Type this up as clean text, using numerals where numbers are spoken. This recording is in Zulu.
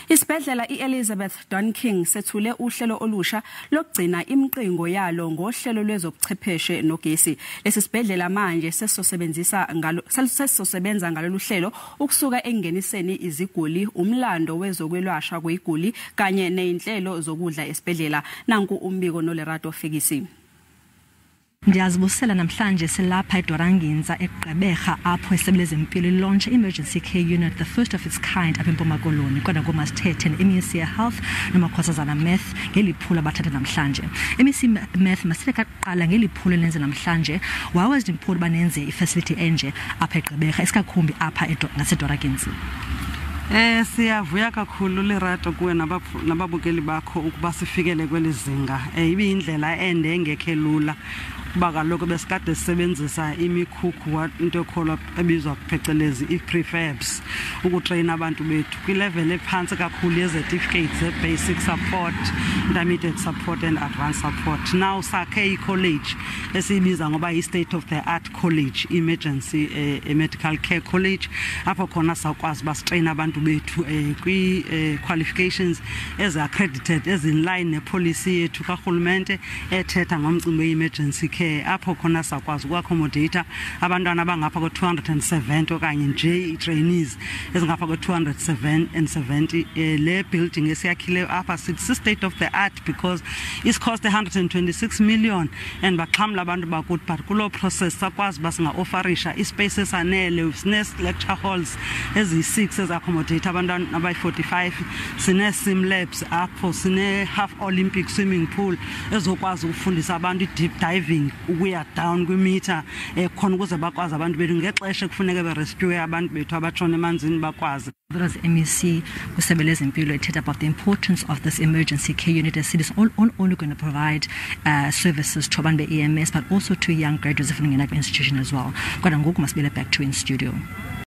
Isibhedlela iElizabeth Donkin sethule uhlelo olusha lokugcina imiqingo yalo ngohlelo lwezobuchwepheshe nogesi. Lesibhedlela manje sesizosebenza ngaloluhlelo ukusuka ekungeniseni iziguli, umlando wezokwelashwa kweziguli kanye nezinhlelo zokudla esibhedlela. Nanku umbiko noLerato Fikisi. Ndiyazibusela namhlanje silapha eDoranginza eGqeberha apho isebe lezempilo launch emergency care unit, the first of its kind apha eMpuma Koloni kodwa ngoMasithethe neMEC Health nomakhosazana Math ngeliphulo abathatha namhlanje. MEC Math masithe kaqala ngeliphulo lenze namhlanje wawazi imphulo banenze ifacility enje apha eGqeberha isikakhumbi apha ngaseDoranginza. Siyavuya kakhulu Lerato kuwe nababukeli bakho ukuba sifikele kwelizinga. Ibiyindlela ende engekhe lula kuba kaloku besikade sisebenzisa imikhukhu into ekholwa ebizwa phecelezi i-prefabs ukutrain abantu bethu kwi-level ephansi kakhulu ye-certificates ze-basic support, intermediate support and advanced support. Now sakhe i-college esiyibiza ngoba yi-state of the art college, emergency medical care college, apho khona sakwazi basitrain abantu bethu kwi-qualifications ezi-accredited ezin-line nepolicy yethu karhulumente ethetha ngomcimbi we-emergency care, apho khona sakwazi uku-accommodate abantwana abangapha ko-270 okanye nje i-trainees ezingapha ko-270. Le building esiyakhile apha sithi state of the art because it's cost 126 million and baxhamla abantu bakuthi, but kulo process sakwazi basinga-offerisha ispace esanele, sine-lecture halls eziyi-6 ezi-accommodate abantwana abayi-45, sine-sim labs apho, sine-half Olympic swimming pool ezokwazi ukufundisa abantu i-deep diving ukuya down kwimitha khona ukuze bakwazi abantu bethu ngexesha kufuneka berescue abantu bethu abatshona emanzini bakwazi. As MEC kwisebe lezempilo ethetha about the importance of this emergency care unit as it is only going to provide services to abantu be-EMS but also to young graduates from the institution as well. Kodwa ngoku masibele back to in studio.